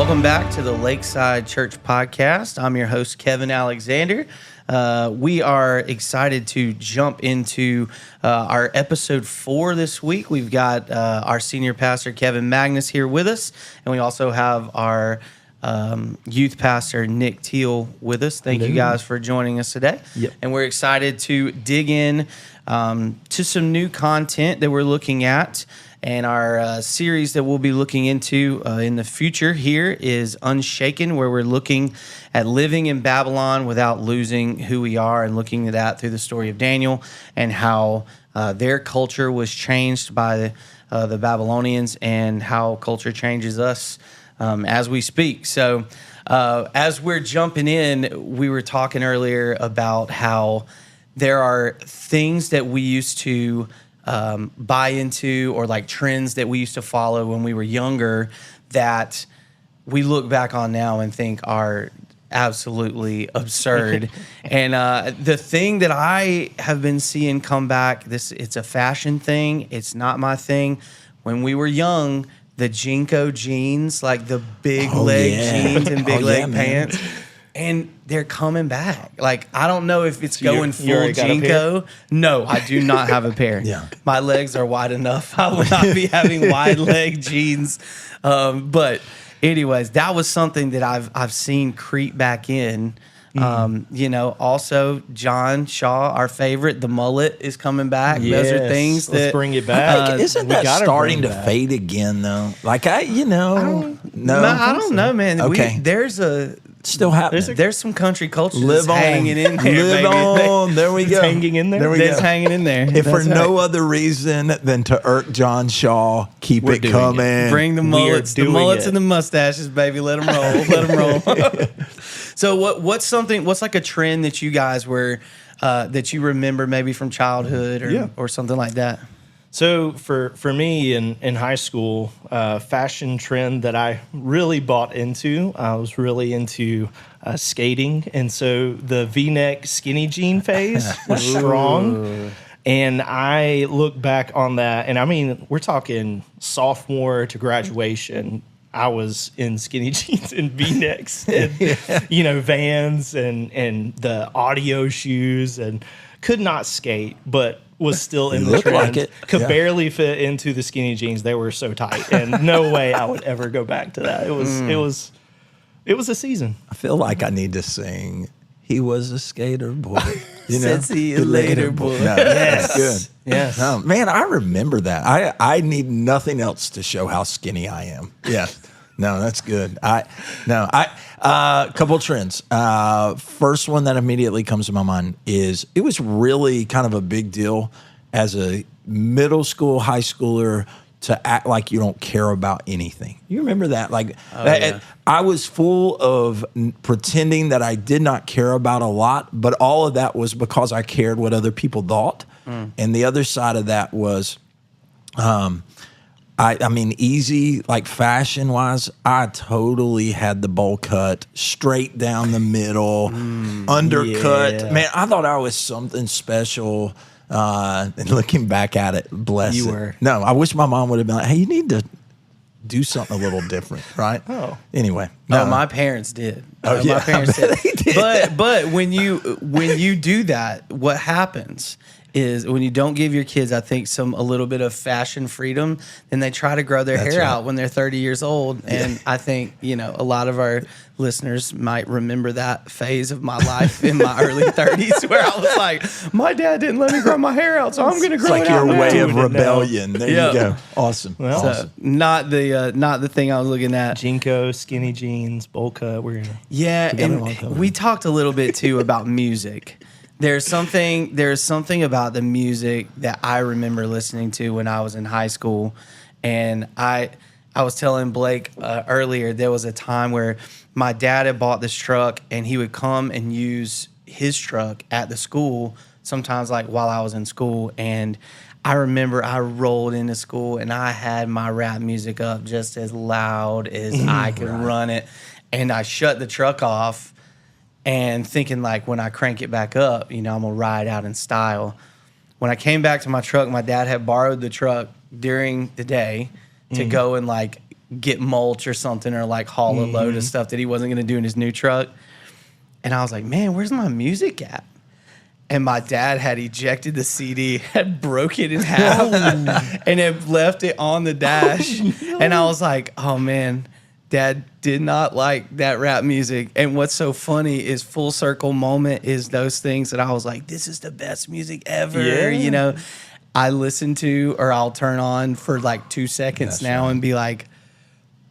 Welcome back to the Lakeside Church podcast. I'm your host, Kevin Alexander. We are excited to jump into our episode 4 this week. We've got our senior pastor, Kevin Magnus, here with us, and we also have our youth pastor, Nick Teal, with us. Thank you guys for joining us today. Yep. And we're excited to dig in to some new content that we're looking at. And our series that we'll be looking into in the future here is Unshaken, where we're looking at living in Babylon without losing who we are, and looking at that through the story of Daniel and how their culture was changed by the Babylonians, and how culture changes us as we speak. So as we're jumping in, we were talking earlier about how there are things that we used to buy into, or like trends that we used to follow when we were younger, that we look back on now and think are absolutely absurd. And the thing that I have been seeing come back, it's a fashion thing. It's not my thing. When we were young, the Jinko jeans, like the big leg jeans and big leg pants. And they're coming back. Like, I don't know if it's going full Jinko. No, I do not have a pair. Yeah. My legs are wide enough. I will not be having wide leg jeans. But anyways, that was something that I've seen creep back in. Also John Shaw, our favorite, the mullet is coming back. Yes, those are things that let's bring it back. Isn't that starting to fade again, though? Like I don't know, man. Okay. There's still happening. There's some country culture Live that's hanging in there. Live baby. on. There we go. Hanging in there. There we That's go. hanging in there. If for no other reason than to irk John Shaw, keep it coming. Bring the mullets, and the mustaches, baby. Let them roll. Let them roll. So what's like a trend that you guys were that you remember maybe from childhood or something like that? So for me in high school, fashion trend that I really bought into, I was really into skating. And so the V-neck skinny jean phase was strong. And I look back on that, and I mean, we're talking sophomore to graduation. I was in skinny jeans and V-necks and, Vans and the audio shoes, and could not skate, but was still in the trend. Like it. Could barely fit into the skinny jeans. They were so tight, and no way I would ever go back to that. It was a season. I feel like I need to sing. He was a skater boy. See you later, boy. No, Yes. That's good. Yes. Oh, man, I remember that. I need nothing else to show how skinny I am. Yeah. No, that's good. Couple trends. First one that immediately comes to my mind is it was really kind of a big deal as a middle school, high schooler to act like you don't care about anything. You remember that? I was full of pretending that I did not care about a lot, but all of that was because I cared what other people thought. And the other side of that was, easy, like fashion-wise, I totally had the bowl cut, straight down the middle, undercut. Yeah. Man, I thought I was something special. And looking back at it, bless you it. were. No, I wish my mom would have been like, hey, you need to do something a little different, right? Oh. Anyway. No, my parents did. Oh, yeah, my parents did. They did. But when you do that, what happens is when you don't give your kids, I think, a little bit of fashion freedom, then they try to grow their hair out when they're 30 years old. And I think, a lot of our listeners might remember that phase of my life in my early 30s where I was like, my dad didn't let me grow my hair out, so I'm going to grow it out. It's like your way now. of rebellion. There you go. Awesome. Well, So not the thing I was looking at. Jinko, skinny jeans, bowl cut. We talked a little bit too about music. There's something about the music that I remember listening to when I was in high school, and I was telling Blake earlier, there was a time where my dad had bought this truck, and he would come and use his truck at the school sometimes, like while I was in school. And I remember I rolled into school and I had my rap music up just as loud as I could run it, and I shut the truck off. And thinking, like, when I crank it back up, I'm going to ride out in style. When I came back to my truck, my dad had borrowed the truck during the day to go and, like, get mulch or something, or like haul a load of stuff that he wasn't going to do in his new truck. And I was like, man, where's my music at? And my dad had ejected the CD, had broke it in half, and had left it on the dash. And I was like, oh man, Dad did not like that rap music. And what's so funny is full circle moment is those things that I was like, this is the best music ever. Yeah. You know, I listen to, or I'll turn on for like 2 seconds now and be like,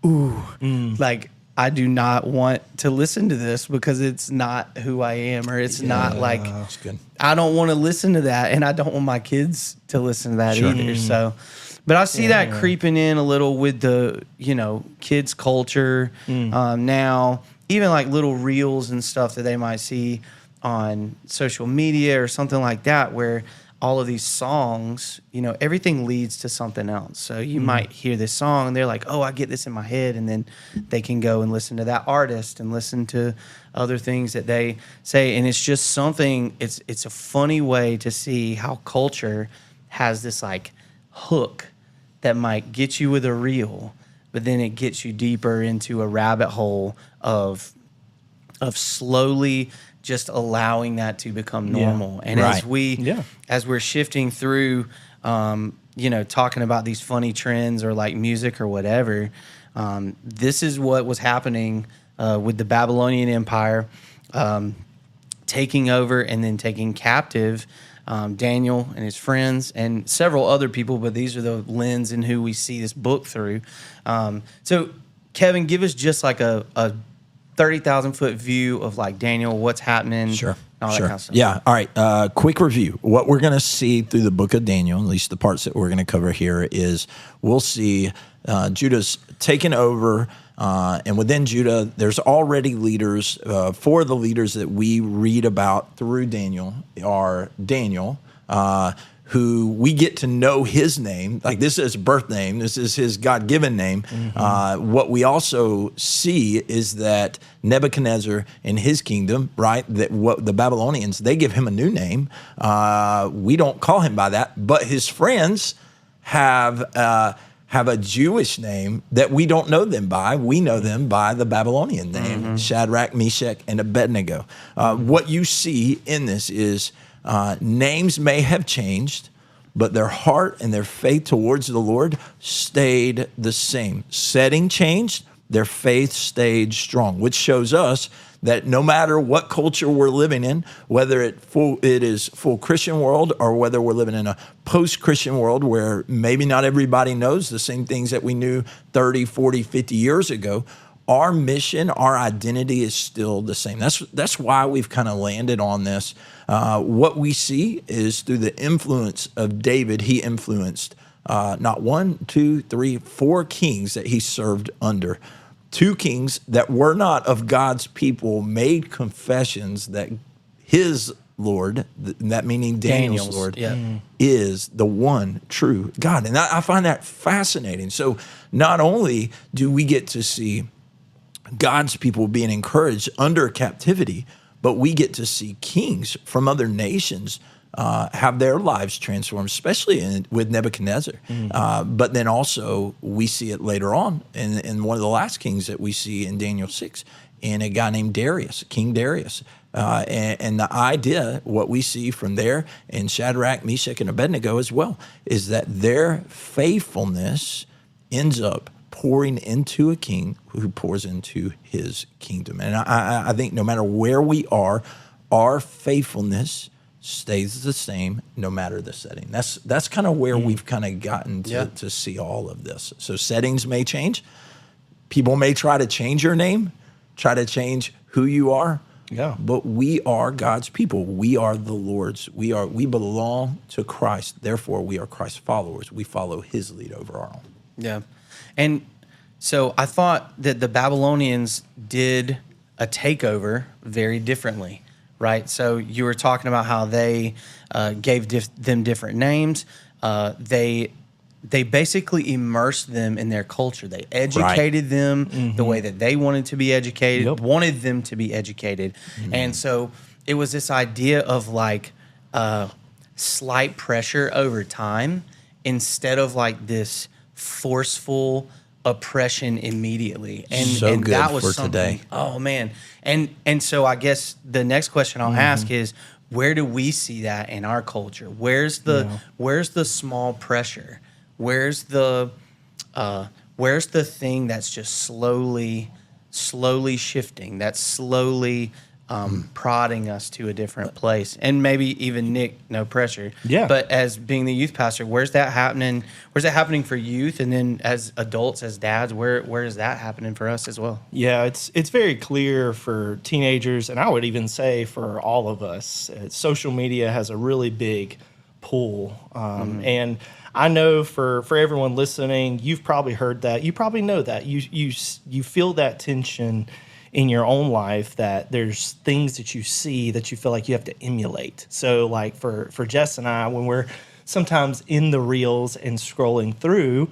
ooh, like I do not want to listen to this because it's not who I am, or it's not like, That's good. I don't want to listen to that, and I don't want my kids to listen to that either. So, but I see that creeping in a little with the, you know, kids culture now, even like little reels and stuff that they might see on social media or something like that, where all of these songs, you know, everything leads to something else. So you might hear this song and they're like, oh, I get this in my head. And then they can go and listen to that artist and listen to other things that they say. And it's just something, it's a funny way to see how culture has this like hook that might get you with a reel, but then it gets you deeper into a rabbit hole of slowly just allowing that to become normal. And as we're shifting through, you know, talking about these funny trends or like music or whatever, this is what was happening with the Babylonian Empire taking over and then taking captive Daniel and his friends and several other people, but these are the lens in who we see this book through. So, Kevin, give us just like a 30,000 foot view of like Daniel, what's happening, Sure. all that kind of stuff. Yeah. All right. Quick review. What we're going to see through the book of Daniel, at least the parts that we're going to cover here, is we'll see Judah's taken over. And within Judah, there's already leaders. Four of the leaders that we read about through Daniel are Daniel, who we get to know his name. Like, this is his birth name. This is his God-given name. What we also see is that Nebuchadnezzar and his kingdom, right, that what the Babylonians, they give him a new name. We don't call him by that, but his friends have a Jewish name that we don't know them by. We know them by the Babylonian name, Shadrach, Meshach, and Abednego. What you see in this is names may have changed, but their heart and their faith towards the Lord stayed the same. Setting changed, their faith stayed strong, which shows us that no matter what culture we're living in, whether it is full Christian world or whether we're living in a post-Christian world where maybe not everybody knows the same things that we knew 30, 40, 50 years ago, our mission, our identity is still the same. That's why we've kind of landed on this. What we see is through the influence of David, he influenced not 1, 2, 3, 4 kings that he served under. 2 kings that were not of God's people made confessions that his Lord, that meaning Daniel's Lord, is the one true God. And I find that fascinating. So not only do we get to see God's people being encouraged under captivity, but we get to see kings from other nations have their lives transformed, especially with Nebuchadnezzar. But then also we see it later on in one of the last kings that we see in Daniel 6, in a guy named Darius, King Darius. And the idea, what we see from there in Shadrach, Meshach, and Abednego as well, is that their faithfulness ends up pouring into a king who pours into his kingdom. And I think no matter where we are, our faithfulness stays the same no matter the setting. That's kind of where we've kind of gotten to see all of this. So settings may change. People may try to change your name, try to change who you are. Yeah. But we are God's people. We are the Lord's. We belong to Christ. Therefore, we are Christ's followers. We follow his lead over our own. Yeah. And so I thought that the Babylonians did a takeover very differently, right? So you were talking about how they gave them different names. They basically immersed them in their culture. They educated them the way that they wanted to be educated, wanted them to be educated. And so it was this idea of like slight pressure over time instead of like this forceful oppression immediately. And, So and good that was for something, today. oh man. And so I guess the next question I'll ask is, where do we see that in our culture? Where's the small pressure? Where's the thing that's just slowly shifting, that's slowly prodding us to a different place? And maybe even Nick, no pressure. Yeah. But as being the youth pastor, where's that happening? Where's that happening for youth? And then as adults, as dads, where is that happening for us as well? Yeah, it's very clear for teenagers, and I would even say for all of us. Social media has a really big pull, and I know for everyone listening, you've probably heard that. You probably know that. You feel that tension in your own life, that there's things that you see that you feel like you have to emulate. So like for Jess and I, when we're sometimes in the reels and scrolling through,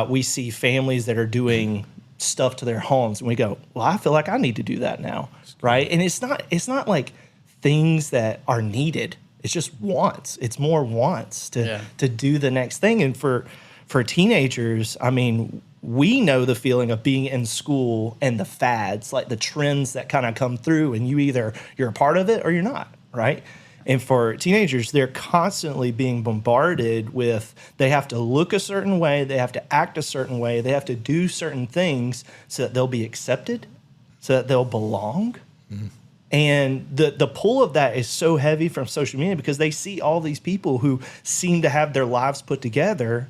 we see families that are doing stuff to their homes, and we go, well, I feel like I need to do that now, right? And it's not like things that are needed. It's just wants. It's more wants to do the next thing. And for teenagers, I mean, we know the feeling of being in school and the fads, like the trends that kind of come through, and you're a part of it or you're not, right? And for teenagers, they're constantly being bombarded with, they have to look a certain way, they have to act a certain way, they have to do certain things so that they'll be accepted, so that they'll belong. Mm-hmm. And the pull of that is so heavy from social media, because they see all these people who seem to have their lives put together.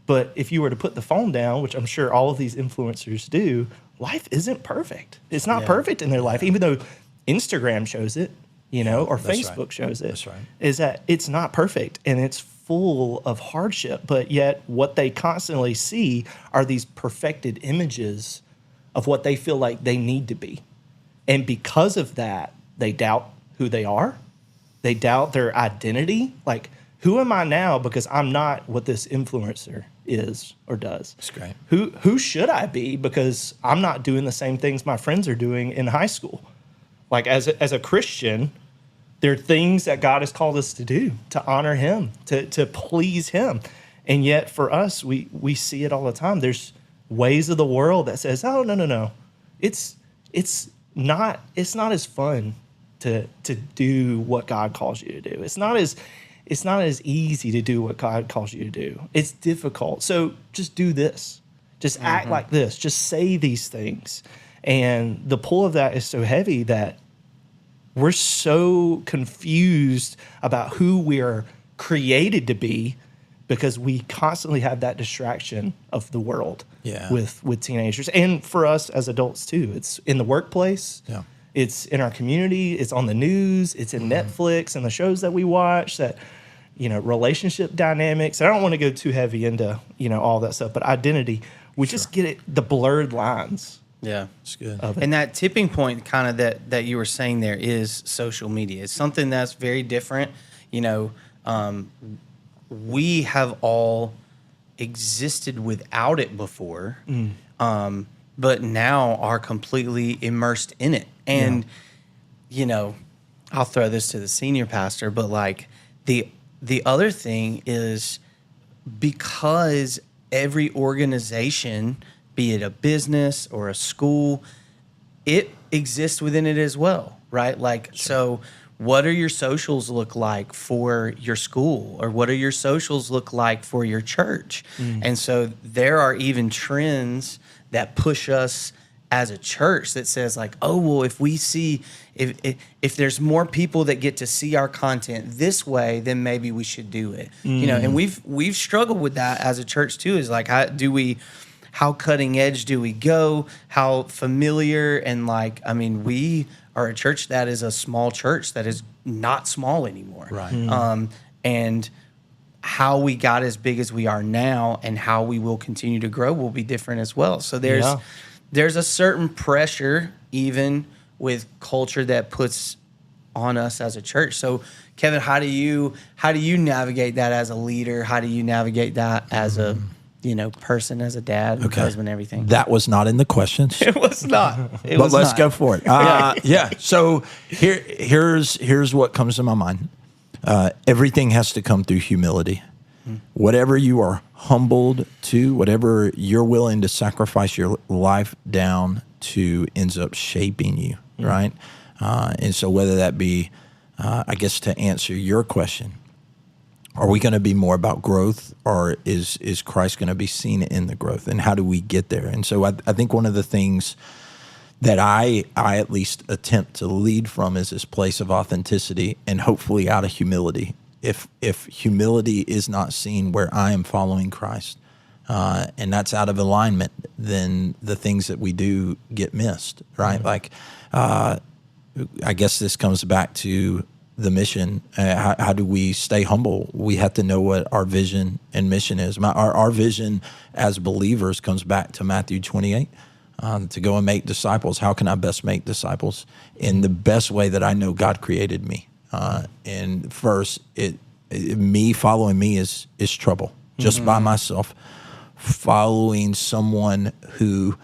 But if you were to put the phone down, which I'm sure all of these influencers do, life isn't perfect. It's not perfect in their life, even though Instagram shows it, or Facebook shows it. That's right. Is that it's not perfect, and it's full of hardship. But yet what they constantly see are these perfected images of what they feel like they need to be. And because of that, they doubt who they are. They doubt their identity. Like, who am I now because I'm not what this influencer is or does? That's great. Who should I be because I'm not doing the same things my friends are doing in high school? Like, as a Christian, there are things that God has called us to do, to honor him, to please him. And yet for us, we see it all the time. There's ways of the world that says, oh, no. It's not as fun to do what God calls you to do. It's not as easy to do what God calls you to do. It's difficult. So just do this. Just act like this. Just say these things. And the pull of that is so heavy that we're so confused about who we are created to be, because we constantly have that distraction of the world with teenagers. And for us as adults too. It's in the workplace. Yeah. It's in our community. It's on the news. It's in Netflix and the shows that we watch, that, relationship dynamics. I don't want to go too heavy into, all that stuff, but identity, we just get it, the blurred lines. Yeah, it's good. And that tipping point kind of that you were saying there is social media. It's something that's very different. We have all existed without it before, but now are completely immersed in it. And, I'll throw this to the senior pastor, but like the other thing is, because every organization, be it a business or a school, it exists within it as well, right? Like, so what are your socials look like for your school, or what are your socials look like for your church? And so there are even trends that push us as a church that says like, oh, well, if we see, if there's more people that get to see our content this way, then maybe we should do it. And we've struggled with that as a church too, is like, how cutting edge do we go? How familiar? And like, I mean, we are a church that is a small church that is not small anymore. Right. And how we got as big as we are now and how we will continue to grow will be different as well. So there's a certain pressure even with culture that puts on us as a church. So Kevin, how do you navigate that as a leader? How do you navigate that as a person, as a dad, husband, everything? That was not in the questions. It was not. But let's go for it. So here's what comes to my mind. Everything has to come through humility. Whatever you are humbled to, whatever you're willing to sacrifice your life down to ends up shaping you, right? And so whether that be, I guess to answer your question, are we going to be more about growth, or is Christ going to be seen in the growth? And how do we get there? And so I think one of the things that I at least attempt to lead from is this place of authenticity, and hopefully out of humility. If humility is not seen where I am following Christ, and that's out of alignment, then the things that we do get missed, right? Like, I guess this comes back to the mission. How do we stay humble? We have to know what our vision and mission is. Our vision as believers comes back to Matthew 28, to go and make disciples. How can I best make disciples? In the best way that I know God created me. And first, me following me is trouble. Just by myself, following someone who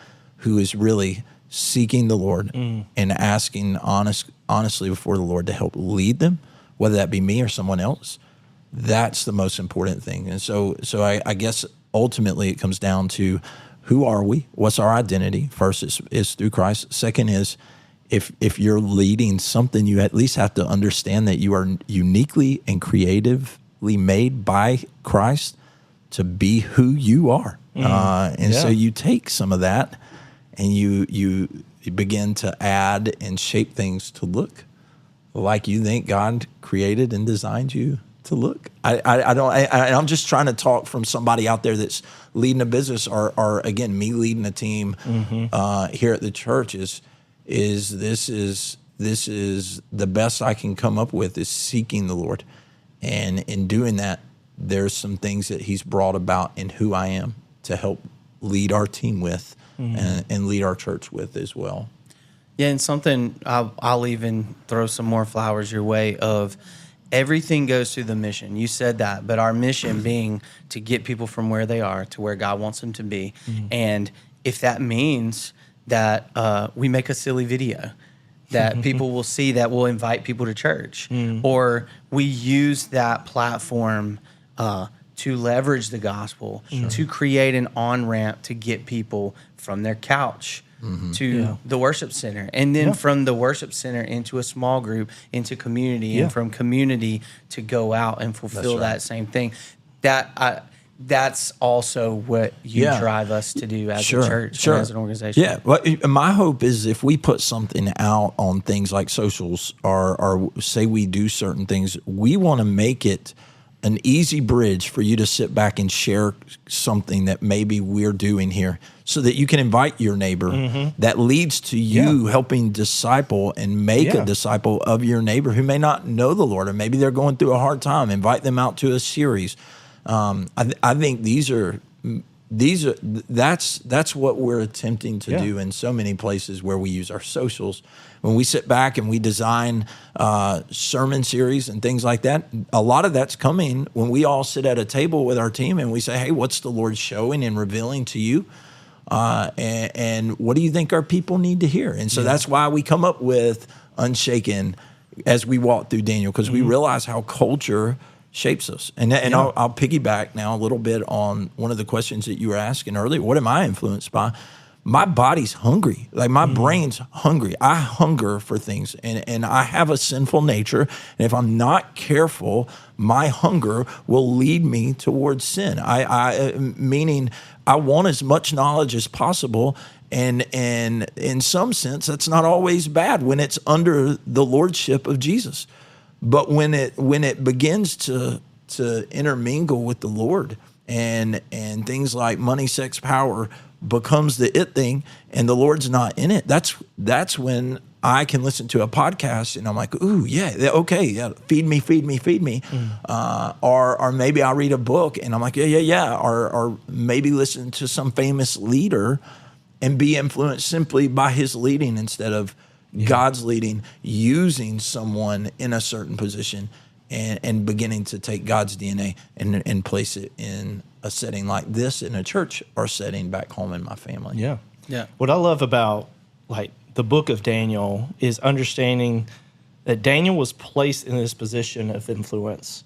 is really seeking the Lord and asking honestly before the Lord to help lead them, whether that be me or someone else, that's the most important thing. And so I guess ultimately it comes down to, who are we? What's our identity? First is through Christ. Second is, if you're leading something, you at least have to understand that you are uniquely and creatively made by Christ to be who you are. So you take some of that and you begin to add and shape things to look like you think God created and designed you to look. I'm just trying to talk from somebody out there that's leading a business, or again, me leading a team here at the church is this is the best I can come up with, is seeking the Lord. And in doing that, there's some things that he's brought about in who I am to help lead our team with and lead our church with as well. Yeah, and something I'll even throw some more flowers your way of, everything goes through the mission. You said that, but our mission being to get people from where they are to where God wants them to be. And if that means that we make a silly video that people will see, that will invite people to church, or we use that platform to leverage the gospel, to create an on-ramp to get people from their couch to the worship center, and then from the worship center into a small group, into community, and from community to go out and fulfill that same thing. That's also what you drive us to do as a church and as an organization. Yeah, well, my hope is if we put something out on things like socials, or say we do certain things, we want to make it an easy bridge for you to sit back and share something that maybe we're doing here, so that you can invite your neighbor. That leads to you helping disciple and make a disciple of your neighbor who may not know the Lord, or maybe they're going through a hard time. Invite them out to a series. I think that's what we're attempting to do in so many places where we use our socials. When we sit back and we design sermon series and things like that, a lot of that's coming when we all sit at a table with our team and we say, hey, what's the Lord showing and revealing to you? And what do you think our people need to hear? And so that's why we come up with Unshaken as we walk through Daniel, because we realize how culture shapes us. And I'll piggyback now a little bit on one of the questions that you were asking earlier. What am I influenced by? My body's hungry. Like, my brain's hungry. I hunger for things, and I have a sinful nature. And if I'm not careful, my hunger will lead me towards sin. Meaning I want as much knowledge as possible. And in some sense, that's not always bad when it's under the lordship of Jesus. But when it begins to intermingle with the Lord, and things like money, sex, power becomes the it thing, and the Lord's not in it, that's when I can listen to a podcast and I'm like, ooh, feed me. Or maybe I'll read a book and I'm like, or maybe listen to some famous leader and be influenced simply by his leading instead of God's leading, using someone in a certain position and beginning to take God's DNA and place it in a setting like this in a church, or setting back home in my family. Yeah. What I love about the book of Daniel is understanding that Daniel was placed in this position of influence,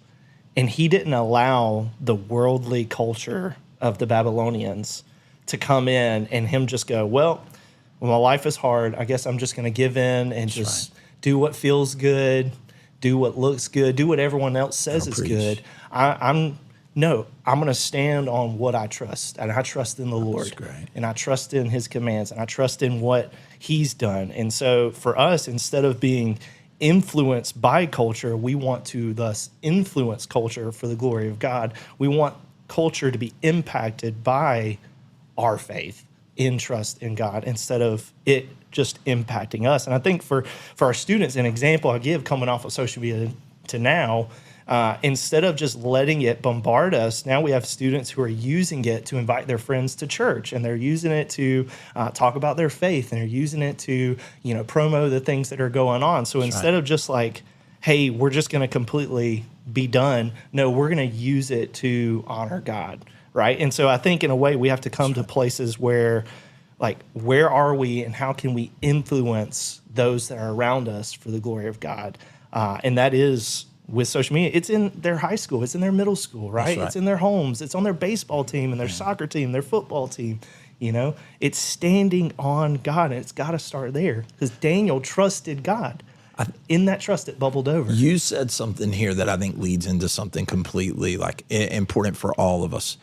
And he didn't allow the worldly culture of the Babylonians to come in and him just go, well, when my life is hard, I guess I'm just going to give in and just do what feels good, do what looks good, do what everyone else says is good. I'm going to stand on what I trust, and I trust in the Lord, and I trust in his commands, and I trust in what he's done. And so for us, instead of being influenced by culture, we want to thus influence culture for the glory of God. We want culture to be impacted by our faith in trust in God instead of it just impacting us. And I think for our students, an example I give coming off of social media to now, instead of just letting it bombard us, now we have students who are using it to invite their friends to church, and they're using it to talk about their faith, and they're using it to, promo the things that are going on. So instead of just like, hey, we're just going to completely be done, no, we're going to use it to honor God, right? And so I think in a way we have to come to places where, like, where are we and how can we influence those that are around us for the glory of God? And that is with social media. It's in their high school. It's in their middle school, right? It's in their homes. It's on their baseball team and their soccer team, their football team. It's standing on God, and it's got to start there because Daniel trusted God. In that trust, it bubbled over. You said something here that I think leads into something completely important for all of us.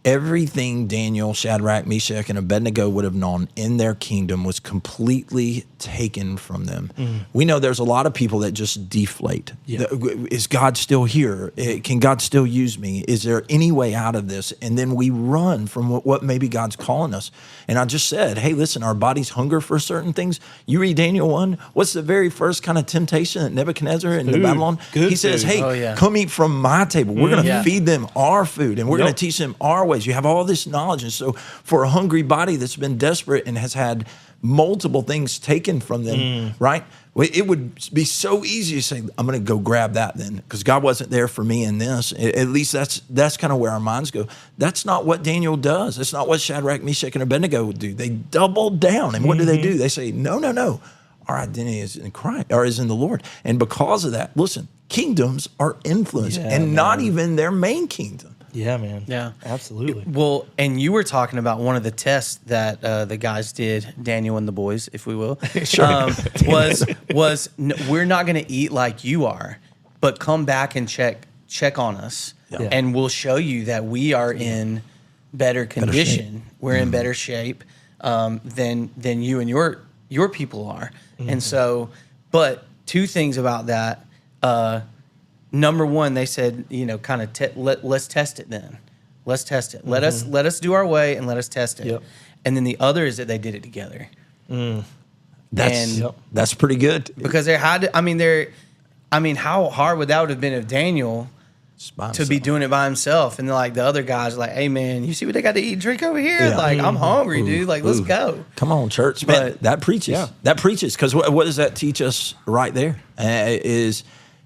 Everything Daniel, Shadrach, Meshach, and Abednego would have known in their kingdom was completely taken from them. We know there's a lot of people that just deflate. Yeah. Is God still here? Can God still use me? Is there any way out of this? And then we run from what maybe God's calling us. And I just said, hey, listen, our bodies hunger for certain things. You read Daniel 1, what's the very first kind of temptation that Nebuchadnezzar in the Babylon? He says, hey, come eat from my table. We're going to feed them our food, and we're going to teach them our ways. You have all this knowledge. And so for a hungry body that's been desperate and has had multiple things taken from them, right? It would be so easy to say, I'm going to go grab that then because God wasn't there for me in this. At least that's kind of where our minds go. That's not what Daniel does. That's not what Shadrach, Meshach, and Abednego would do. They double down. And what do? They say, no. Our identity is in Christ or is in the Lord. And because of that, listen, kingdoms are influenced and not even their main kingdom. Yeah, man. Yeah, absolutely. Well, and you were talking about one of the tests that the guys did, Daniel and the boys, if we will, was we're not going to eat like you are, but come back and check on us, and we'll show you that we are in better condition. We're in better shape than you and your people are. And so, but two things about that. Number one, they said, kind of let's test it then. Let's test it. Let us do our way and let us test it. Yep. And then the other is that they did it together. That's pretty good. Because how hard would that have been if Daniel to be doing it by himself, and like the other guys are like, hey man, you see what they got to eat and drink over here? Yeah. Like I'm hungry, dude. Like let's go. Come on, church. Man, that preaches. Yeah. That preaches. Because what does that teach us right there?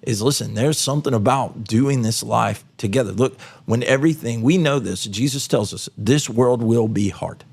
Is listen, there's something about doing this life together. Look, when everything, we know this, Jesus tells us, this world will be hard.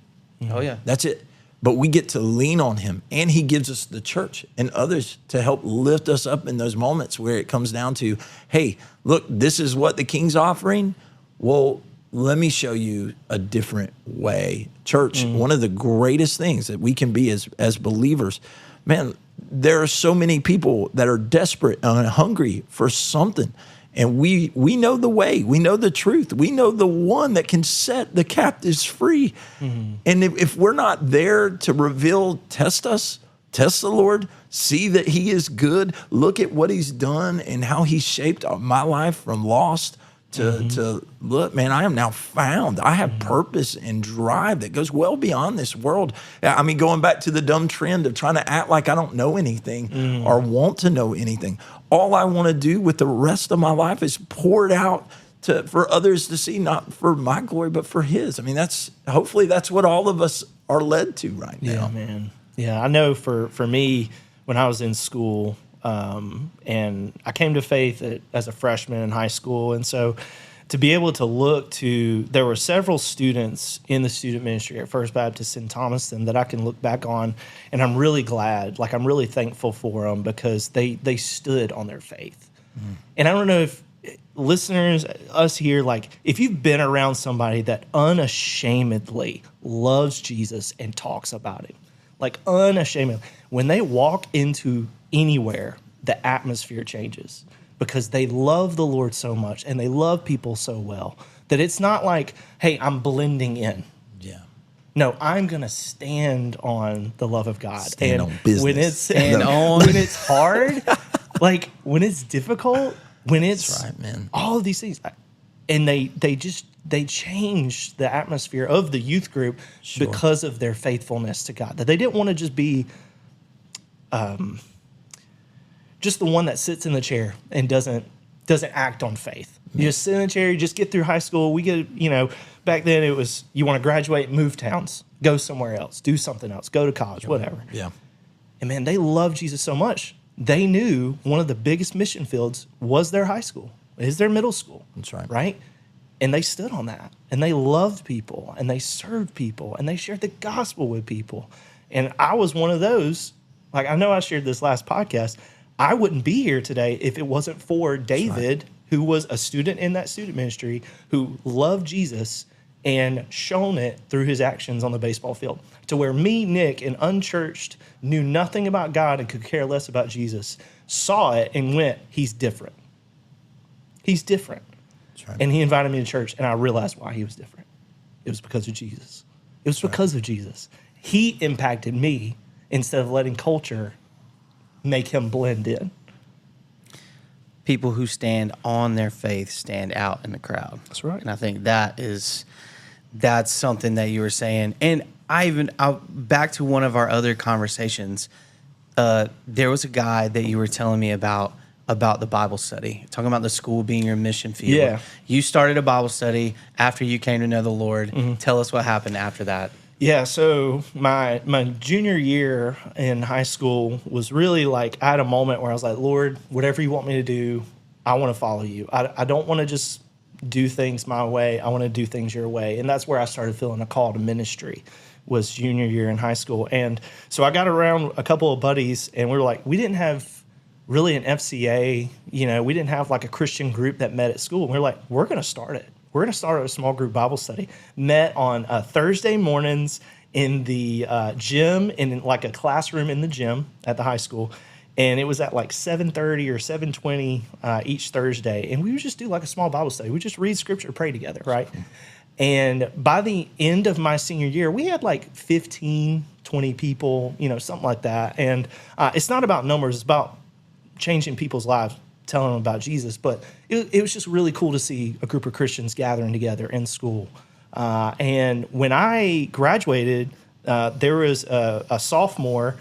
Oh, yeah. That's it. But we get to lean on him, and he gives us the church and others to help lift us up in those moments where it comes down to, hey, look, this is what the king's offering. Well, let me show you a different way. Church, one of the greatest things that we can be as believers, man, there are so many people that are desperate and hungry for something. And we know the way. We know the truth. We know the one that can set the captives free. And if we're not there to test us, test the Lord, see that he is good, look at what he's done and how he shaped my life from lost to look, man, I am now found. I have purpose and drive that goes well beyond this world. I mean, going back to the dumb trend of trying to act like I don't know anything or want to know anything. All I want to do with the rest of my life is pour it out for others to see, not for my glory, but for his. I mean, hopefully that's what all of us are led to right now. Yeah, man. Yeah, I know for me, when I was in school, and I came to faith as a freshman in high school. And so to be able to there were several students in the student ministry at First Baptist in Thomaston that I can look back on, and I'm really glad, like I'm really thankful for them because they stood on their faith. And I don't know if, listeners, us here, like if you've been around somebody that unashamedly loves Jesus and talks about him, like unashamedly, when they walk into anywhere, the atmosphere changes because they love the Lord so much and they love people so well that it's not like, hey, I'm blending in. Yeah. No, I'm going to stand on the love of God. Stand on business. When it's hard, like when it's difficult, when it's That's right, man. all of these things, and they change the atmosphere of the youth group because of their faithfulness to God. That they didn't want to just be just the one that sits in the chair and doesn't act on faith. You just sit in the chair, you just get through high school. We get, back then it was, you want to graduate, move towns, go somewhere else, do something else, go to college, whatever. Yeah. And man, they loved Jesus so much. They knew one of the biggest mission fields was their high school, is their middle school. That's right. Right? And they stood on that. And they loved people. And they served people. And they shared the gospel with people. And I was one of those. Like, I know I shared this last podcast. I wouldn't be here today if it wasn't for David, who was a student in that student ministry, who loved Jesus and shown it through his actions on the baseball field. To where me, Nick, an unchurched, knew nothing about God and could care less about Jesus, saw it and went, he's different. He's different. That's right. And he invited me to church, and I realized why he was different. It was because of Jesus. It was because of Jesus. He impacted me instead of letting culture make him blend in. People who stand on their faith stand out in the crowd. That's right. And I think that's something that you were saying. And back to one of our other conversations, there was a guy that you were telling me about the Bible study, talking about the school being your mission field. Yeah. You started a Bible study after you came to know the Lord. Mm-hmm. Tell us what happened after that. Yeah, so my junior year in high school was really like, I had a moment where I was like, Lord, whatever you want me to do, I want to follow you. I don't want to just do things my way. I want to do things your way. And that's where I started feeling a call to ministry, was junior year in high school. And so I got around a couple of buddies, and we were like, we didn't have really an FCA, we didn't have like a Christian group that met at school. And we were like, we're going to start it. We're going to start a small group Bible study. Met on Thursday mornings in the gym, in like a classroom in the gym at the high school. And it was at like 7:30 or 7:20 each Thursday. And we would just do like a small Bible study. We just read scripture, pray together, right? And by the end of my senior year, we had like 15, 20 people, something like that. And it's not about numbers. It's about changing people's lives, telling them about Jesus. But it was just really cool to see a group of Christians gathering together in school. And when I graduated, there was a sophomore.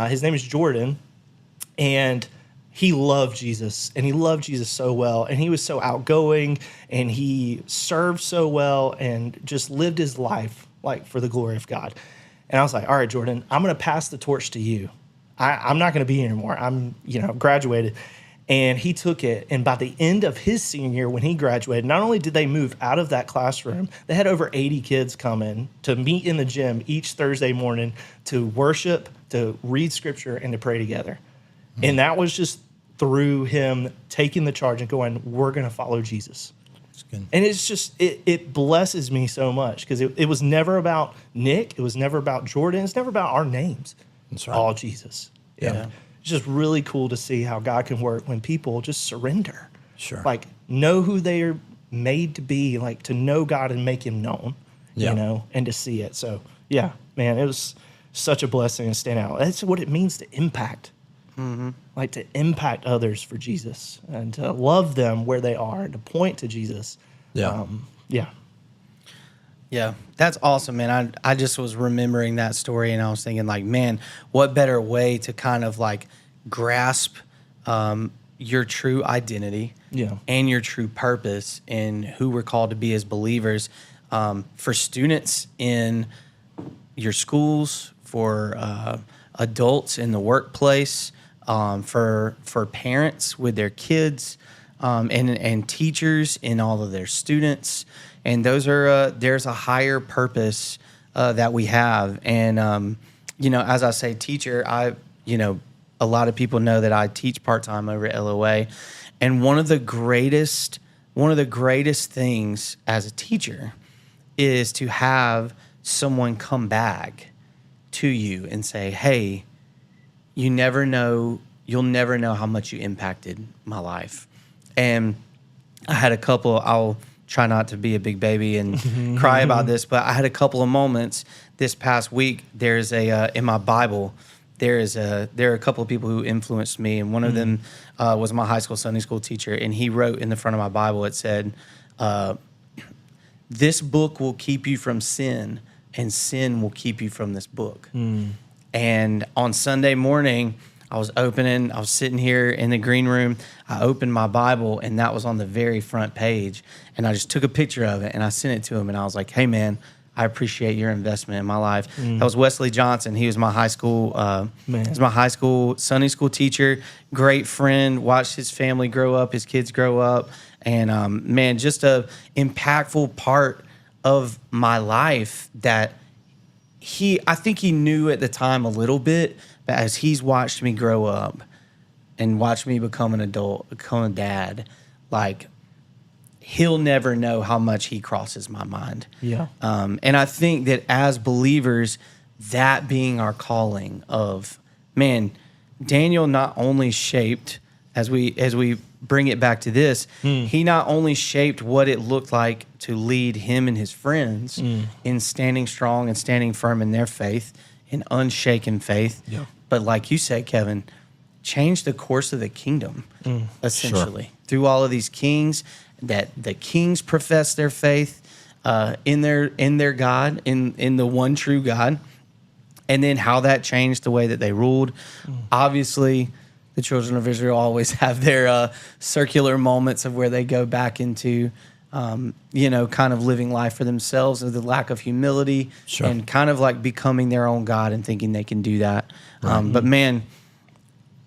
His name is Jordan. And he loved Jesus, and he loved Jesus so well. And he was so outgoing, and he served so well, and just lived his life like for the glory of God. And I was like, all right, Jordan, I'm going to pass the torch to you. I'm not going to be here anymore. I'm, graduated. And he took it. And by the end of his senior year, when he graduated, not only did they move out of that classroom, they had over 80 kids come in to meet in the gym each Thursday morning to worship, to read scripture, and to pray together. Mm-hmm. And that was just through him taking the charge and going, we're going to follow Jesus. That's good. And it's just, it blesses me so much, because it was never about Nick. It was never about Jordan. It's never about our names. That's right. All Jesus. Yeah. It's just really cool to see how God can work when people just surrender. Sure. Like, know who they are made to be, like to know God and make him known, and to see it. So, yeah, man, it was such a blessing to stand out. That's what it means to impact. Mm-hmm. Like to impact others for Jesus and to love them where they are and to point to Jesus. Yeah. Yeah, that's awesome, man. I just was remembering that story, and I was thinking, like, man, what better way to kind of like grasp your true identity and your true purpose and who we're called to be as believers, for students in your schools, for adults in the workplace, for parents with their kids, and teachers in all of their students. And those are there's a higher purpose that we have. And as I say, teacher, a lot of people know that I teach part-time over at LOA. And one of the greatest one of the greatest things as a teacher is to have someone come back to you and say, hey, you'll never know how much you impacted my life. And I had a couple, I'll try not to be a big baby and cry about this, but I had a couple of moments this past week. There's in my Bible, there are a couple of people who influenced me, and one of them was my high school Sunday school teacher, and he wrote in the front of my Bible, it said, this book will keep you from sin, and sin will keep you from this book. And on Sunday morning, I was sitting here in the green room. I opened my Bible, and that was on the very front page. And I just took a picture of it, and I sent it to him. And I was like, hey, man, I appreciate your investment in my life. That was Wesley Johnson. He was my high school Sunday school teacher, great friend, watched his family grow up, his kids grow up. And, man, just a impactful part of my life that I think he knew at the time a little bit, but as he's watched me grow up and watched me become an adult, become a dad, like, he'll never know how much he crosses my mind. Yeah. And I think that as believers, that being our calling of, man, Daniel not only shaped, as we bring it back to this, he not only shaped what it looked like to lead him and his friends in standing strong and standing firm in their faith, in unshaken faith, but like you said, Kevin, changed the course of the kingdom, essentially, through all of these kings, that the kings profess their faith in their God, in the one true God, and then how that changed the way that they ruled. Obviously, the children of Israel always have their circular moments of where they go back into, kind of living life for themselves, or the lack of humility, and kind of like becoming their own God and thinking they can do that. But man,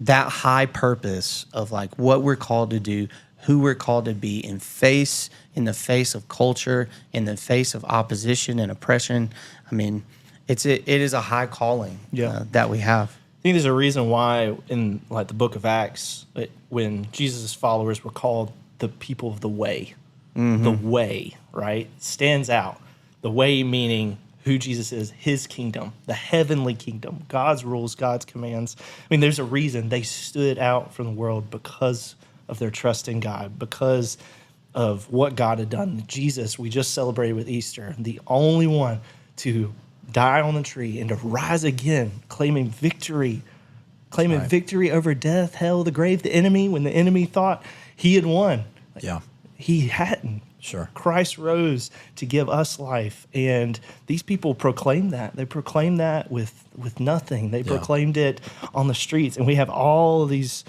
that high purpose of like what we're called to do, who we're called to be in the face of culture, in the face of opposition and oppression. I mean, it is a high calling that we have. I think there's a reason why in like the book of Acts, when Jesus' followers were called the people of the way, the way, right, stands out. The way meaning who Jesus is, his kingdom, the heavenly kingdom, God's rules, God's commands. I mean, there's a reason they stood out from the world because of their trust in God, because of what God had done. Jesus, we just celebrated with Easter, the only one to die on the tree and to rise again, claiming victory over death, hell, the grave, the enemy, when the enemy thought he had won. He hadn't. Christ rose to give us life. And these people proclaimed that. They proclaimed that with nothing. They proclaimed it on the streets. And we have all of these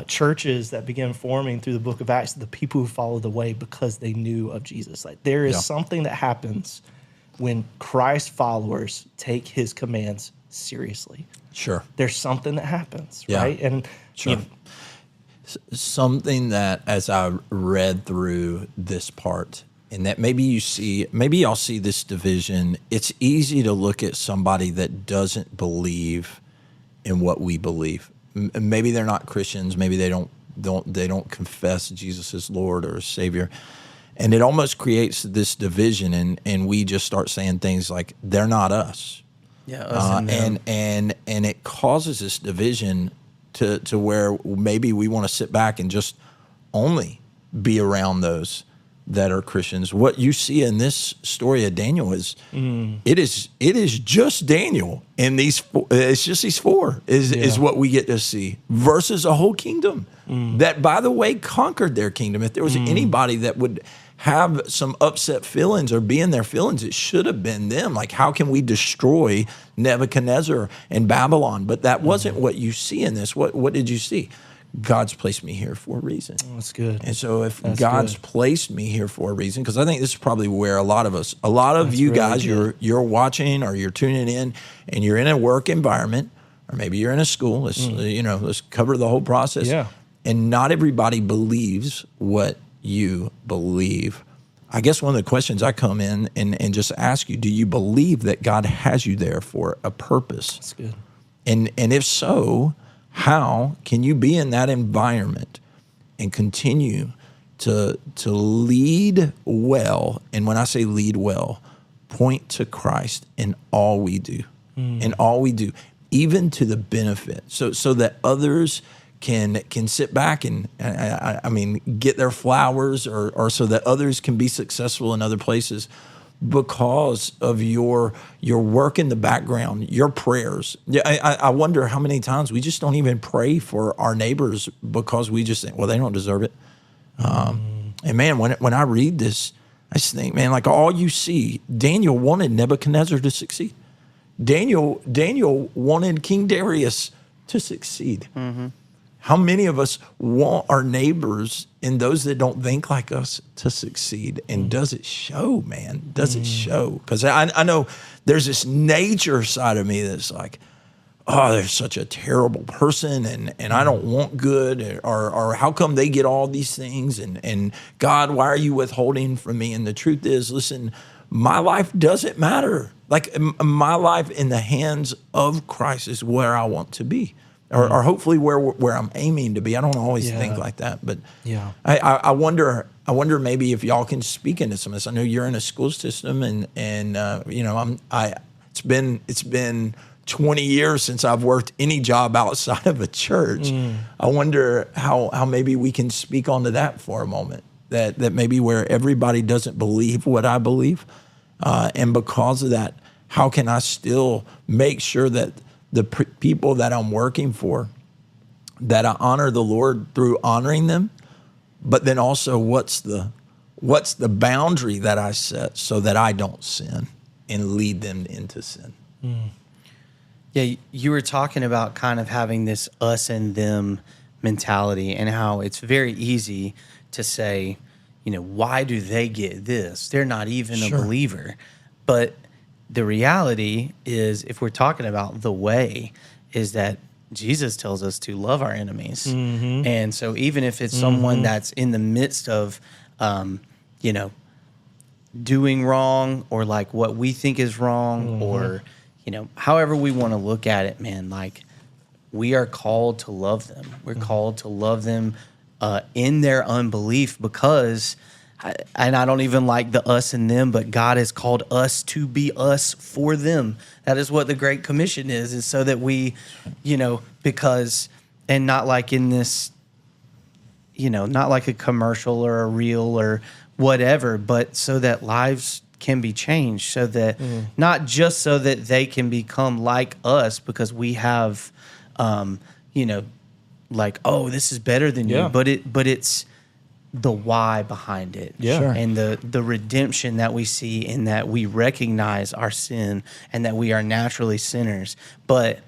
churches that began forming through the book of Acts, the people who follow the way because they knew of Jesus. Like there is something that happens when Christ followers take his commands seriously. There's something that happens, right? And something that as I read through this part, and that maybe y'all see this division, it's easy to look at somebody that doesn't believe in what we believe. Maybe they're not Christians, maybe they don't confess Jesus as Lord or Savior. And it almost creates this division, and we just start saying things like, they're not us. And it causes this division to where maybe we want to sit back and just only be around those that are Christians. What you see in this story of Daniel is it is just Daniel and it's just these four is what we get to see versus a whole kingdom that, by the way, conquered their kingdom. If there was anybody that would have some upset feelings or be in their feelings, it should have been them. Like, how can we destroy Nebuchadnezzar and Babylon? But that wasn't what you see in this. What did you see? God's placed me here for a reason. That's good. And so if God's placed me here for a reason, because I think this is probably where a lot of you guys, you're watching or you're tuning in, and you're in a work environment, or maybe you're in a school. Let's cover the whole process. Yeah. And not everybody believes what you believe. I guess one of the questions I come in and just ask you, do you believe that God has you there for a purpose? That's good. And if so, how can you be in that environment and continue to lead well. And when I say lead well, point to Christ in all we do, in all we do, even to the benefit, so that others can sit back and I mean get their flowers, or so that others can be successful in other places because of your work in the background, your prayers. Yeah, I wonder how many times we just don't even pray for our neighbors because we just think, well, they don't deserve it. And man, when I read this, I just think, man, like all you see, Daniel wanted Nebuchadnezzar to succeed. Daniel wanted King Darius to succeed. Mm-hmm. How many of us want our neighbors and those that don't think like us to succeed? And does it show, man? Does it show? Because I know there's this nature side of me that's like, oh, they're such a terrible person, and I don't want good, or how come they get all these things? And God, why are you withholding from me? And the truth is, listen, my life doesn't matter. Like my life in the hands of Christ is where I want to be. Or hopefully where I'm aiming to be. I don't always think like that, but I wonder maybe if y'all can speak into some of this. I know you're in a school system, and you know it's been 20 years since I've worked any job outside of a church. I wonder how maybe we can speak onto that for a moment. That maybe where everybody doesn't believe what I believe, and because of that, how can I still make sure that the people that I'm working for, that I honor the Lord through honoring them, but then also what's the boundary that I set so that I don't sin and lead them into sin? Yeah, you were talking about kind of having this us and them mentality, and how it's very easy to say, you know, why do they get this? They're not even a believer. But the reality is, if we're talking about the way, is that Jesus tells us to love our enemies. Mm-hmm. And so even if it's someone that's in the midst of, you know, doing wrong, or like what we think is wrong, or, you know, however we want to look at it, man, like we are called to love them. We're called to love them in their unbelief, because and I don't even like the us and them, but God has called us to be us for them. That is what the Great Commission is so that we, you know, because, and not like in this, you know, not like a commercial or a reel or whatever, but so that lives can be changed, so that not just so that they can become like us because we have, you know, like, oh, this is better than you, but it's the why behind it, and the redemption that we see in that we recognize our sin and that we are naturally sinners, but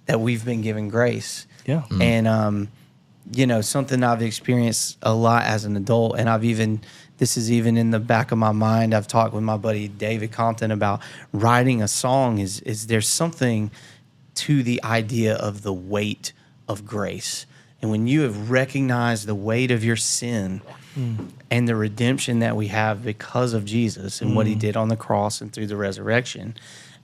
that we've been given grace. And you know, something I've experienced a lot as an adult, and this is even in the back of my mind. I've talked with my buddy David Compton about writing a song. Is there's something to the idea of the weight of grace. And when you have recognized the weight of your sin and the redemption that we have because of Jesus and what he did on the cross and through the resurrection,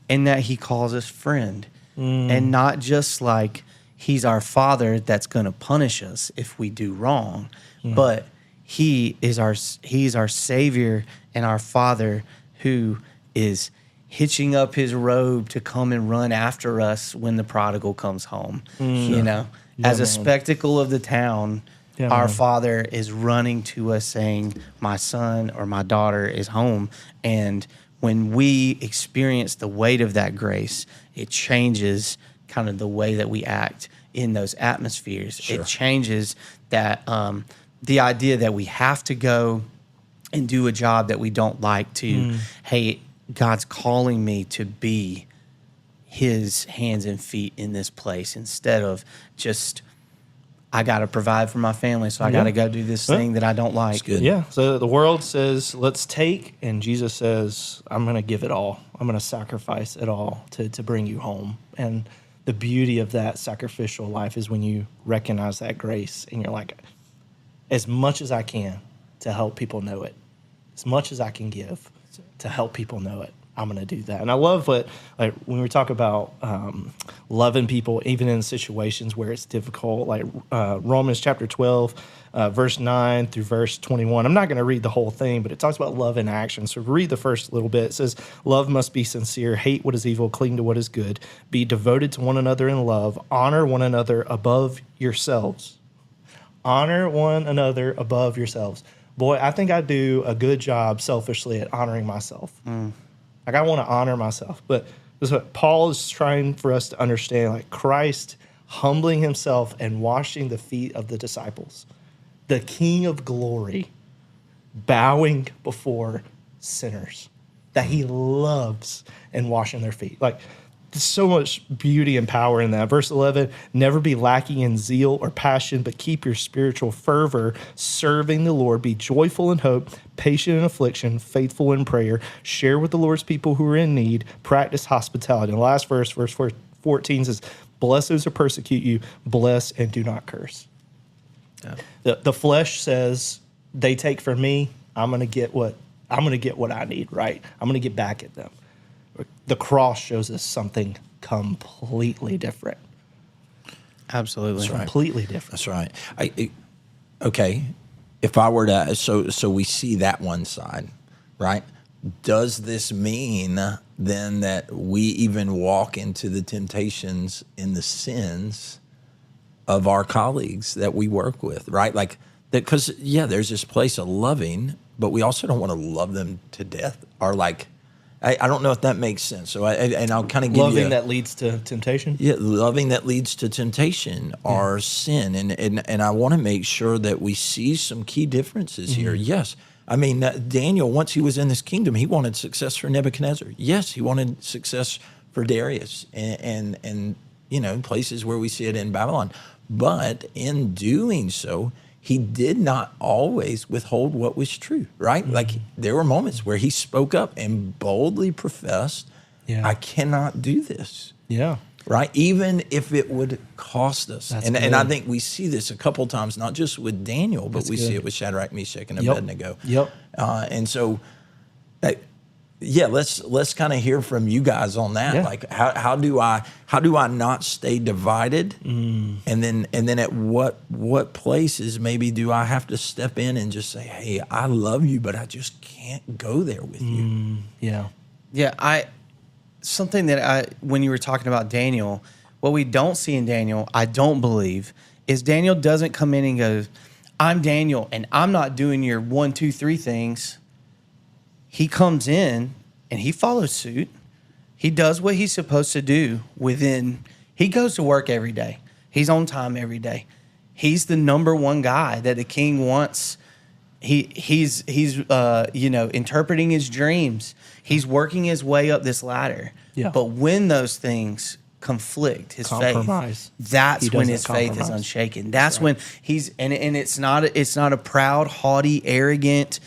and that he calls us friend, and not just like he's our father that's going to punish us if we do wrong, but he's our Savior and our Father who is hitching up his robe to come and run after us when the prodigal comes home. You know, as a spectacle of the town, our Father is running to us saying, my son or my daughter is home. And when we experience the weight of that grace, it changes kind of the way that we act in those atmospheres. It changes that the idea that we have to go and do a job that we don't like to, hey, God's calling me to be his hands and feet in this place, instead of just, I got to provide for my family, so I got to go do this thing that I don't like. Yeah. So the world says, let's take, and Jesus says, I'm going to give it all. I'm going to sacrifice it all to bring you home. And the beauty of that sacrificial life is when you recognize that grace and you're like, as much as I can to help people know it, as much as I can give to help people know it, I'm going to do that. And I love what, like, when we talk about loving people, even in situations where it's difficult, like Romans chapter 12, verse 9 through verse 21. I'm not going to read the whole thing, but it talks about love in action. So read the first little bit. It says, love must be sincere, hate what is evil, cling to what is good, be devoted to one another in love, honor one another above yourselves. Honor one another above yourselves. Boy, I think I do a good job selfishly at honoring myself. Like, I want to honor myself. But this is what Paul is trying for us to understand, like Christ humbling himself and washing the feet of the disciples. The King of glory bowing before sinners that he loves and washing their feet. Like, there's so much beauty and power in that. Verse 11, never be lacking in zeal or passion, but keep your spiritual fervor serving the Lord. Be joyful in hope, patient in affliction, faithful in prayer. Share with the Lord's people who are in need. Practice hospitality. And the last verse 14 says, bless those who persecute you. Bless and do not curse. Yeah. The flesh says, they take from me. I'm going to get what I need, right? I'm going to get back at them. The cross shows us something completely different. Absolutely. That's right. Completely different. That's right. Okay. If I were to, so we see that one side, right? Does this mean then that we even walk into the temptations and the sins of our colleagues that we work with, right? Like that, because there's this place of loving, but we also don't want to love them to death, or like, I don't know if that makes sense. So I'll kind of give loving you that leads to temptation. Yeah, loving that leads to temptation or sin, and I want to make sure that we see some key differences here. Yes, I mean Daniel, once he was in this kingdom, he wanted success for Nebuchadnezzar. Yes, he wanted success for Darius, and places where we see it in Babylon. But in doing so, he did not always withhold what was true, right? Like there were moments where he spoke up and boldly professed, I cannot do this. Yeah. Right? Even if it would cost us. And I think we see this a couple times, not just with Daniel, but we see it with Shadrach, Meshach, and Abednego. Yep. And so, let's kind of hear from you guys on that. Yeah. Like, how do I not stay divided? And then at what places maybe do I have to step in and just say, hey, I love you, but I just can't go there with you. Yeah. Something that when you were talking about Daniel, what we don't see in Daniel, I don't believe, is Daniel doesn't come in and go, I'm Daniel and I'm not doing your 1, 2, 3 things. He comes in and he follows suit. He does what he's supposed to do he goes to work every day. He's on time every day. He's the number one guy that the king wants. He's interpreting his dreams. He's working his way up this ladder. Yeah. But when those things conflict, his faith, that's when his faith is unshaken. That's when he's and it's not a proud, haughty, arrogant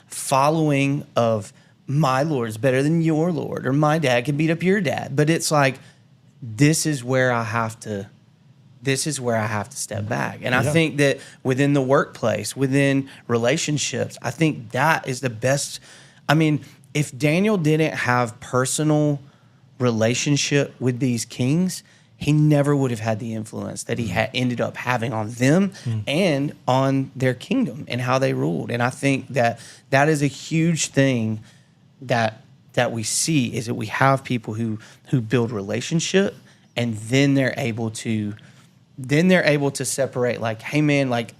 following of my Lord's better than your Lord, or my dad can beat up your dad. But it's like, this is where I have to step back. And I think that within the workplace, within relationships, I think that is the best. I mean, if Daniel didn't have personal relationship with these kings, he never would have had the influence that he had ended up having on them and on their kingdom and how they ruled. And I think that is a huge thing that we see, is that we have people who build relationship, and then they're able to separate, like, hey man, like,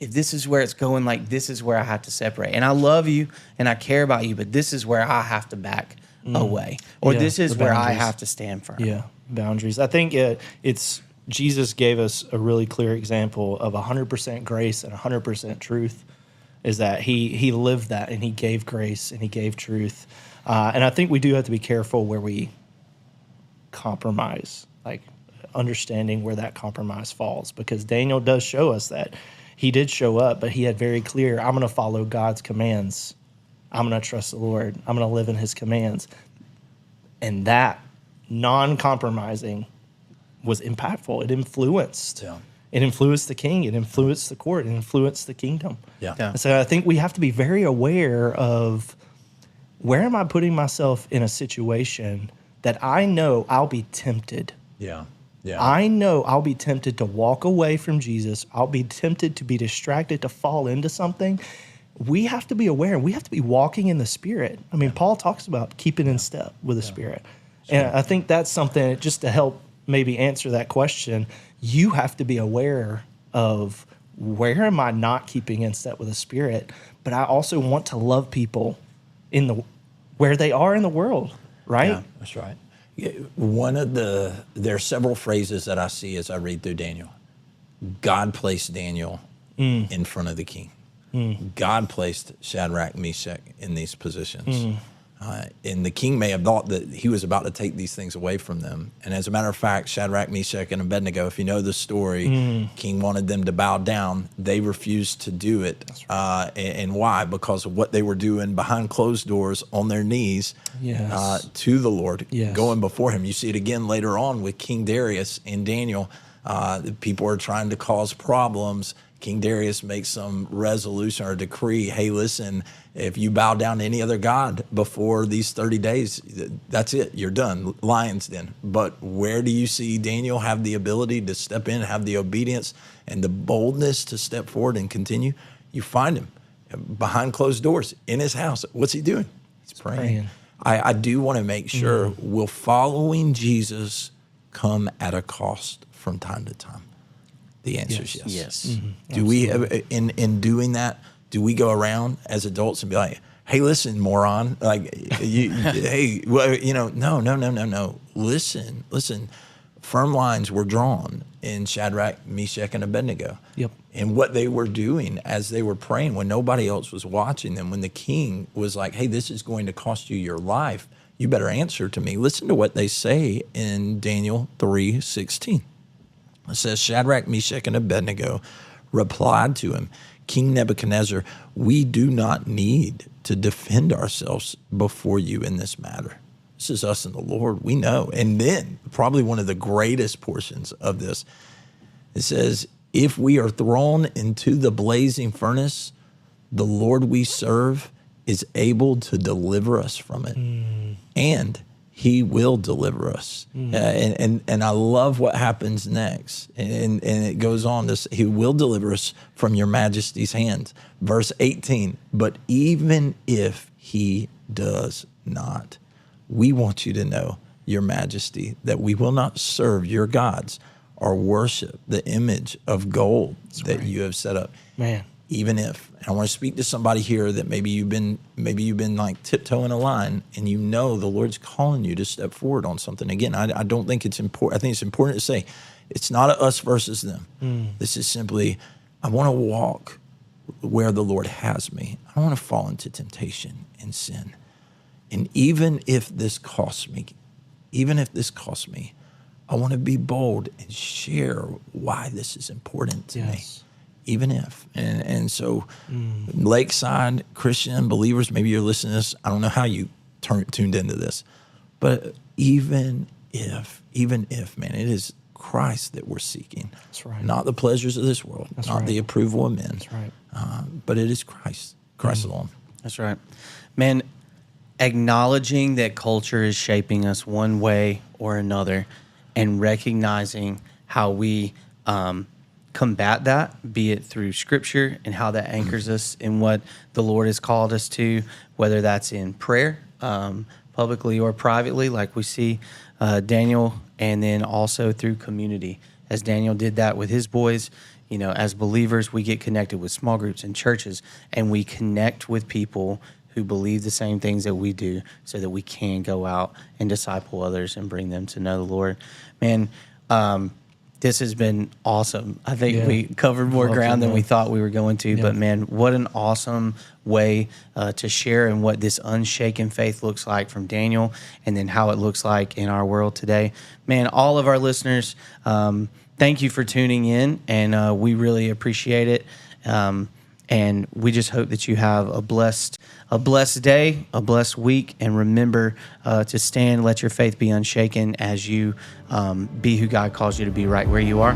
if this is where it's going, like, this is where I have to separate. And I love you and I care about you, but this is where I have to back away, or this is where I have to stand firm. Yeah. Boundaries. I think it's Jesus gave us a really clear example of 100% grace and 100% truth, is that he lived that, and he gave grace and he gave truth. And I think we do have to be careful where we compromise, like understanding where that compromise falls, because Daniel does show us that he did show up, but he had very clear, I'm going to follow God's commands. I'm going to trust the Lord. I'm going to live in his commands. And that non-compromising was impactful. It influenced. Yeah. It influenced the king. It influenced the court. It influenced the kingdom. Yeah. And so I think we have to be very aware of where am I putting myself in a situation that I know I'll be tempted? Yeah. Yeah. I know I'll be tempted to walk away from Jesus. I'll be tempted to be distracted, to fall into something. We have to be aware. We have to be walking in the Spirit. I mean, Paul talks about keeping in step with the Spirit. And I think that's something, just to help maybe answer that question, you have to be aware of, where am I not keeping in step with the Spirit? But I also want to love people where they are in the world, right? Yeah, that's right. There are several phrases that I see as I read through Daniel. God placed Daniel in front of the king. God placed Shadrach, Meshach in these positions. And the king may have thought that he was about to take these things away from them. And as a matter of fact, Shadrach, Meshach, and Abednego, if you know the story, king wanted them to bow down. They refused to do it. Right. And why? Because of what they were doing behind closed doors on their knees to the Lord, going before him. You see it again later on with King Darius and Daniel. The people are trying to cause problems. King Darius makes some resolution or decree, hey, listen, if you bow down to any other god before these 30 days, that's it, you're done, lion's den. But where do you see Daniel have the ability to step in, have the obedience and the boldness to step forward and continue? You find him behind closed doors in his house. What's he doing? He's praying. I do want to make sure, will following Jesus come at a cost from time to time? The answer is yes. Yes. Do we, in doing that, do we go around as adults and be like, hey, listen, moron, like, hey, well, no. Listen. Firm lines were drawn in Shadrach, Meshach, and Abednego. Yep. And what they were doing as they were praying when nobody else was watching them, when the king was like, hey, this is going to cost you your life, you better answer to me. Listen to what they say in Daniel 3:16. It says, Shadrach, Meshach, and Abednego replied to him, King Nebuchadnezzar, we do not need to defend ourselves before you in this matter. This is us and the Lord, we know. And then, probably one of the greatest portions of this, it says, if we are thrown into the blazing furnace, the Lord we serve is able to deliver us from it. And he will deliver us. And I love what happens next. And it goes on, he will deliver us from your majesty's hands. Verse 18, but even if he does not, we want you to know, your majesty, that we will not serve your gods or worship the image of gold that you have set up. Man. Even if, and I want to speak to somebody here that maybe you've been like tiptoeing a line, and you know the Lord's calling you to step forward on something. Again, I don't think it's important. I think it's important to say it's not a us versus them. This is simply, I want to walk where the Lord has me. I don't want to fall into temptation and sin. And even if this costs me, I want to be bold and share why this is important to me. Even if. And so Lakeside Christian believers, maybe you're listening to this, I don't know how you tuned into this, but even if, man, it is Christ that we're seeking. That's right. Not the pleasures of this world, not the approval of men. That's right. But it is Christ alone. That's right. Man, acknowledging that culture is shaping us one way or another and recognizing how we combat that, be it through Scripture and how that anchors us in what the Lord has called us to, whether that's in prayer, publicly or privately, like we see Daniel, and then also through community, as Daniel did that with his boys. As believers, we get connected with small groups and churches, and we connect with people who believe the same things that we do, so that we can go out and disciple others and bring them to know the Lord. Man, this has been awesome. I think we covered more ground than we thought we were going to, but man, what an awesome way to share in what this unshaken faith looks like from Daniel, and then how it looks like in our world today. Man, all of our listeners, thank you for tuning in, and we really appreciate it. And we just hope that you have a blessed day, a blessed week, and remember to stand, let your faith be unshaken as you be who God calls you to be right where you are.